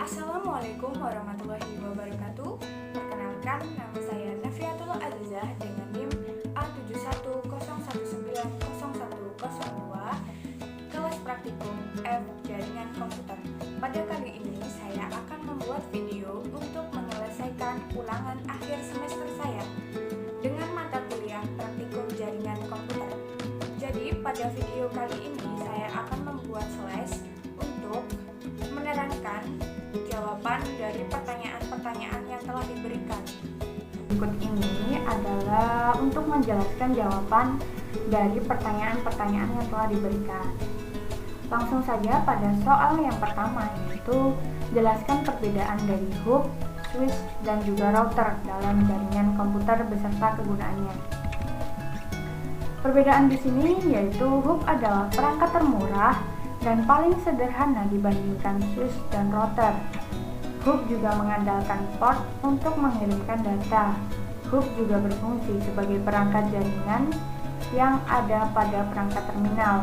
Assalamualaikum warahmatullahi wabarakatuh. Perkenalkan, nama saya Nafiatul Azizah dengan NIM A7101901002, kelas praktikum F Jaringan Komputer. Pada kali ini saya akan membuat video untuk menyelesaikan ulangan akhir semester saya dengan mata kuliah praktikum jaringan komputer. Jadi pada video kali ini saya akan membuat slash untuk menerangkan jawaban dari pertanyaan-pertanyaan yang telah diberikan. Berikut ini adalah untuk menjelaskan jawaban dari pertanyaan-pertanyaan yang telah diberikan. Langsung saja pada soal yang pertama, yaitu jelaskan perbedaan dari hub, switch, dan juga router dalam jaringan komputer beserta kegunaannya. Perbedaan di sini yaitu hub adalah perangkat termurah dan paling sederhana dibandingkan switch dan router. Hub juga mengandalkan port untuk mengirimkan data. Hub juga berfungsi sebagai perangkat jaringan yang ada pada perangkat terminal.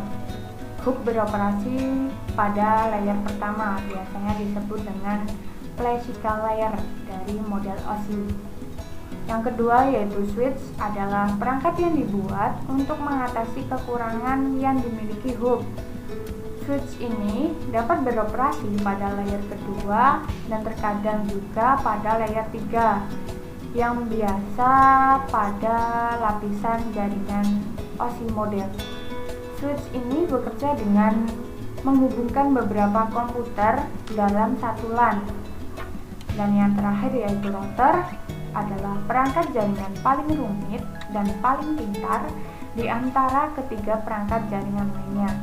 Hub beroperasi pada layer pertama, biasanya disebut dengan classical layer dari model OSI. Yang kedua yaitu switch adalah perangkat yang dibuat untuk mengatasi kekurangan yang dimiliki hub. Switch ini dapat beroperasi pada layer kedua dan terkadang juga pada layer 3 yang biasa pada lapisan jaringan OSI model. Switch ini bekerja dengan menghubungkan beberapa komputer dalam satu LAN. Dan yang terakhir yaitu router adalah perangkat jaringan paling rumit dan paling pintar di antara ketiga perangkat jaringan lainnya.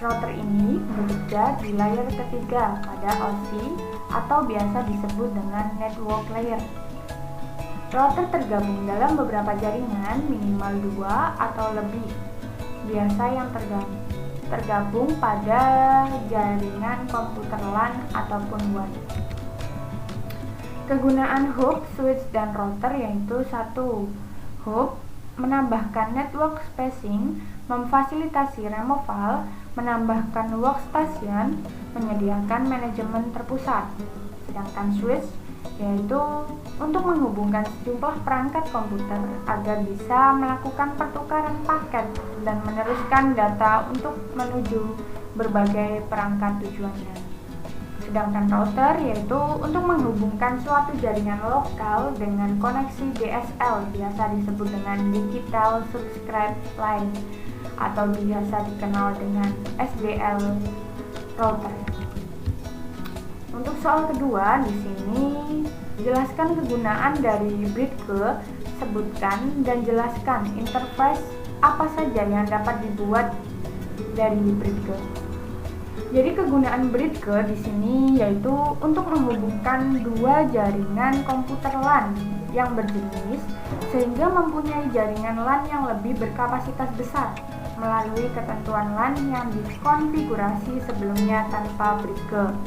Router ini bekerja di layer ketiga pada OSI atau biasa disebut dengan network layer. Router tergabung dalam beberapa jaringan minimal 2 atau lebih, biasa yang tergabung pada jaringan komputer LAN ataupun WAN. Kegunaan hub, switch, dan router yaitu 1. Hub menambahkan network spacing, memfasilitasi removal, menambahkan workstation, menyediakan manajemen terpusat. Sedangkan switch yaitu untuk menghubungkan sejumlah perangkat komputer agar bisa melakukan pertukaran paket dan meneruskan data untuk menuju berbagai perangkat tujuannya. Sedangkan router yaitu untuk menghubungkan suatu jaringan lokal dengan koneksi DSL, biasa disebut dengan Digital Subscribe Line atau biasa dikenal dengan SDL router. Untuk soal kedua di sini jelaskan kegunaan dari Bridge, sebutkan dan jelaskan interface apa saja yang dapat dibuat dari Bridge. Jadi kegunaan Bridge di sini yaitu untuk menghubungkan dua jaringan komputer LAN yang berjenis sehingga mempunyai jaringan LAN yang lebih berkapasitas besar melalui ketentuan LAN yang dikonfigurasi sebelumnya tanpa Bridge.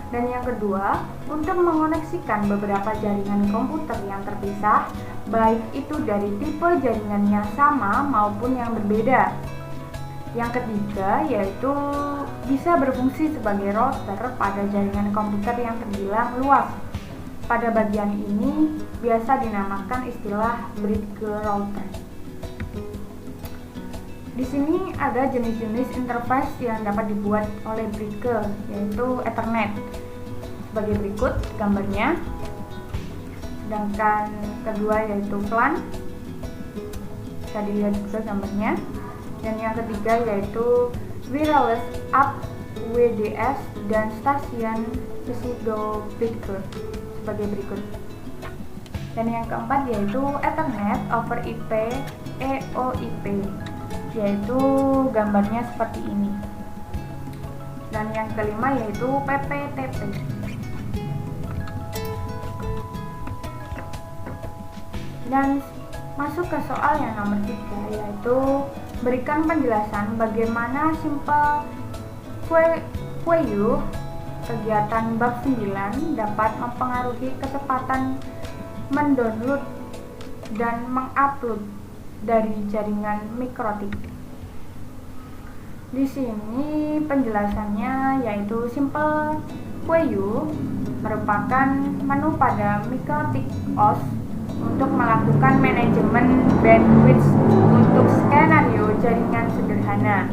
Dan yang kedua, untuk mengoneksikan beberapa jaringan komputer yang terpisah, baik itu dari tipe jaringan yang sama maupun yang berbeda. Yang ketiga yaitu bisa berfungsi sebagai router pada jaringan komputer yang terbilang luas. Pada bagian ini biasa dinamakan istilah bridge router. Di sini ada jenis-jenis interface yang dapat dibuat oleh Bridge, yaitu Ethernet. Sebagai berikut gambarnya. Sedangkan kedua yaitu LAN. Bisa dilihat juga gambarnya. Dan yang ketiga yaitu Wireless Up WDS dan stasiun pseudo Bridge sebagai berikut. Dan yang keempat yaitu Ethernet over IP EOIP, yaitu gambarnya seperti ini. Dan yang kelima yaitu PPTP. Dan masuk ke soal yang nomor 3 yaitu berikan penjelasan bagaimana simple queue kegiatan bab 9 dapat mempengaruhi kecepatan mendownload dan mengupload dari jaringan mikrotik. Di sini penjelasannya yaitu simple QU merupakan menu pada MikroTik OS untuk melakukan manajemen bandwidth untuk skenario jaringan sederhana.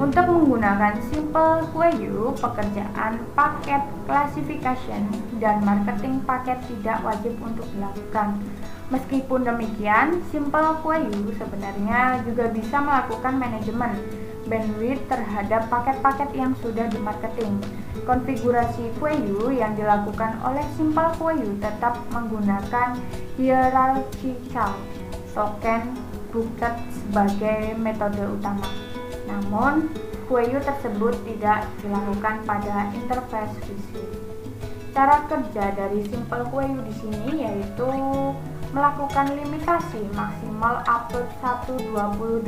Untuk menggunakan Simple QU, pekerjaan paket classification dan marketing paket tidak wajib untuk dilakukan. Meskipun demikian, Simple QU sebenarnya juga bisa melakukan manajemen bandwidth terhadap paket-paket yang sudah dimarketing. Konfigurasi QU yang dilakukan oleh Simple QU tetap menggunakan hierarchical token bucket sebagai metode utama. Namun, QU tersebut tidak dilakukan pada interface visi. Cara kerja dari Simple QU di sini yaitu melakukan limitasi maksimal upload 128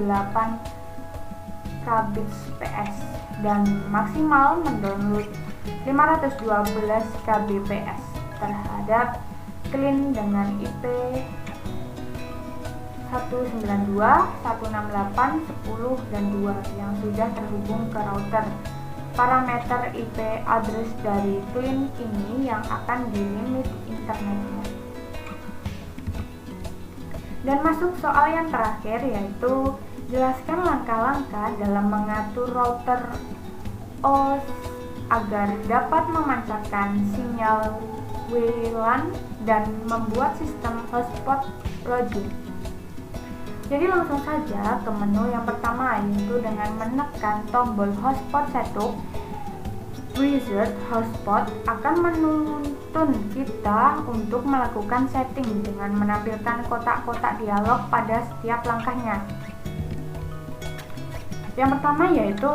kbps PS dan maksimal mendownload 512 kbps terhadap klien dengan IP 192, 168, 10, dan 2 yang sudah terhubung ke router. Parameter IP address dari klien ini yang akan dilimit internetnya. Dan masuk soal yang terakhir, yaitu jelaskan langkah-langkah dalam mengatur router OS agar dapat memancarkan sinyal WLAN dan membuat sistem hotspot login. Jadi langsung saja ke menu yang pertama, yaitu dengan menekan tombol hotspot setup. Wizard hotspot akan menuntun kita untuk melakukan setting dengan menampilkan kotak-kotak dialog pada setiap langkahnya. Yang pertama yaitu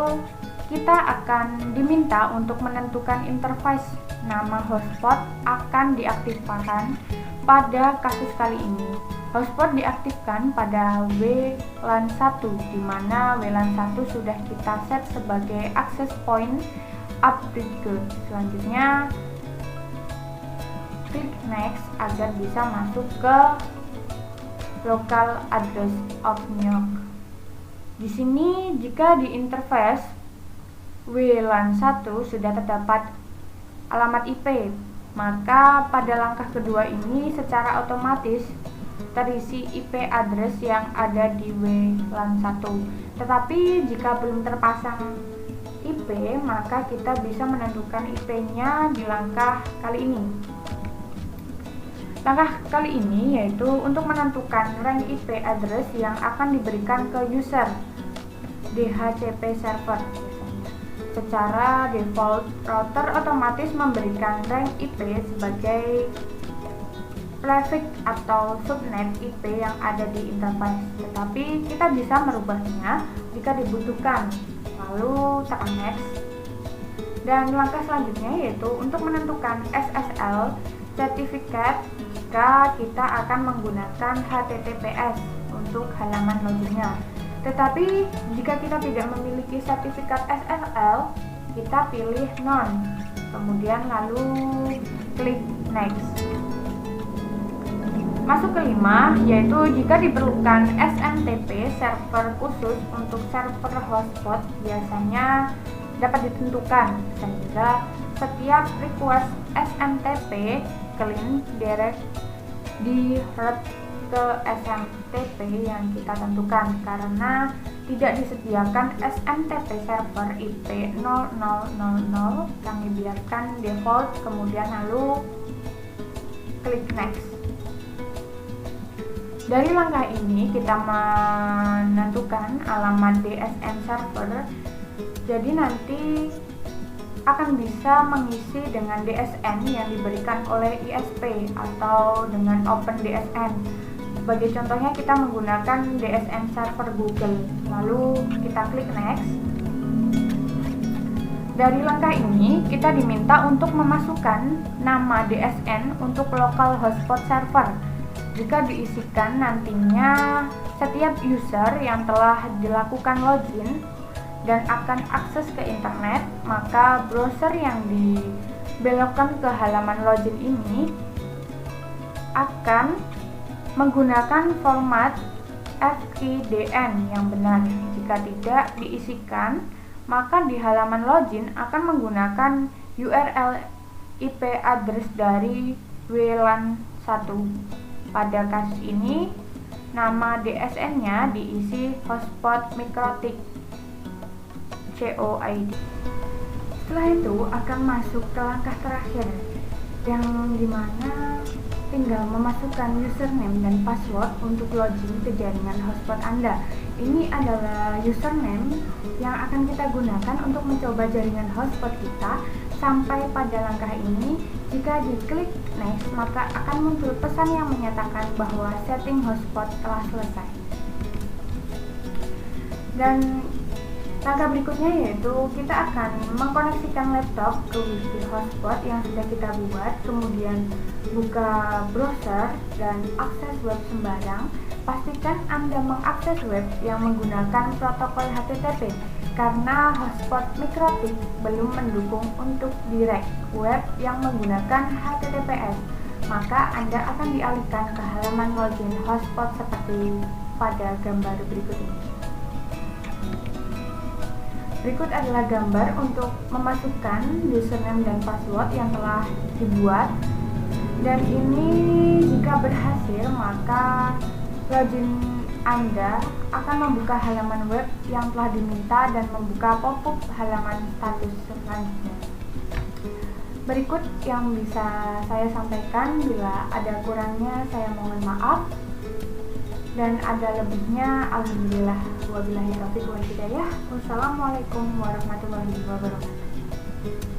kita akan diminta untuk menentukan interface. Nama hotspot akan diaktifkan pada kasus kali ini. Hotspot diaktifkan pada WLAN 1, di mana WLAN 1 sudah kita set sebagai access point update ke. Selanjutnya, klik next agar bisa masuk ke local address of NIC. Di sini, jika di interface WLAN 1 sudah terdapat alamat IP, maka pada langkah kedua ini secara otomatis terisi IP address yang ada di WLAN 1. Tetapi jika belum terpasang IP, maka kita bisa menentukan IP-nya di langkah kali ini. Langkah kali ini yaitu untuk menentukan rank IP address yang akan diberikan ke user DHCP server. Secara default, router otomatis memberikan rank IP sebagai prefix atau subnet IP yang ada di interface. Tetapi kita bisa merubahnya jika dibutuhkan. Lalu tekan next. Dan langkah selanjutnya yaitu untuk menentukan SSL certificate jika kita akan menggunakan HTTPS untuk halaman loginnya. Tetapi jika kita tidak memiliki sertifikat SSL, kita pilih none. Kemudian lalu klik next. Masuk ke 5, yaitu jika diperlukan SMTP server khusus untuk server hotspot biasanya dapat ditentukan, sehingga setiap request SMTP klien direct di route ke SMTP yang kita tentukan karena tidak disediakan SMTP server IP 0000, kami biarkan default, kemudian lalu klik next. Dari langkah ini kita menentukan alamat DSN server, jadi nanti akan bisa mengisi dengan DSN yang diberikan oleh ISP atau dengan OpenDSN. Sebagai contohnya kita menggunakan DSN server Google, lalu kita klik next. Dari langkah ini kita diminta untuk memasukkan nama DSN untuk local hotspot server. Jika diisikan nantinya setiap user yang telah dilakukan login dan akan akses ke internet, maka browser yang dibelokkan ke halaman login ini akan menggunakan format FQDN yang benar. Jika tidak diisikan, maka di halaman login akan menggunakan URL IP address dari WLAN 1. Pada kasus ini, nama DSN-nya diisi hotspot mikrotik COID. Setelah itu akan masuk ke langkah terakhir, yang dimana tinggal memasukkan username dan password untuk login ke jaringan hotspot Anda. Ini adalah username yang akan kita gunakan untuk mencoba jaringan hotspot kita. Sampai pada langkah ini, jika diklik next, maka akan muncul pesan yang menyatakan bahwa setting hotspot telah selesai. Dan langkah berikutnya yaitu kita akan mengkoneksikan laptop ke wifi hotspot yang sudah kita buat, kemudian buka browser dan akses web sembarang. Pastikan Anda mengakses web yang menggunakan protokol HTTP karena hotspot mikrotik belum mendukung untuk direct web yang menggunakan HTTPS. Maka Anda akan dialihkan ke halaman login hotspot seperti pada gambar berikut ini. Berikut adalah gambar untuk memasukkan username dan password yang telah dibuat. Dan ini jika berhasil, maka login Anda akan membuka halaman web yang telah diminta dan membuka pop-up halaman status selanjutnya. Berikut yang bisa saya sampaikan, bila ada kurangnya saya mohon maaf, dan ada lebihnya alhamdulillah. Wabillahi taufiq wal hidayah. Wassalamualaikum warahmatullahi wabarakatuh.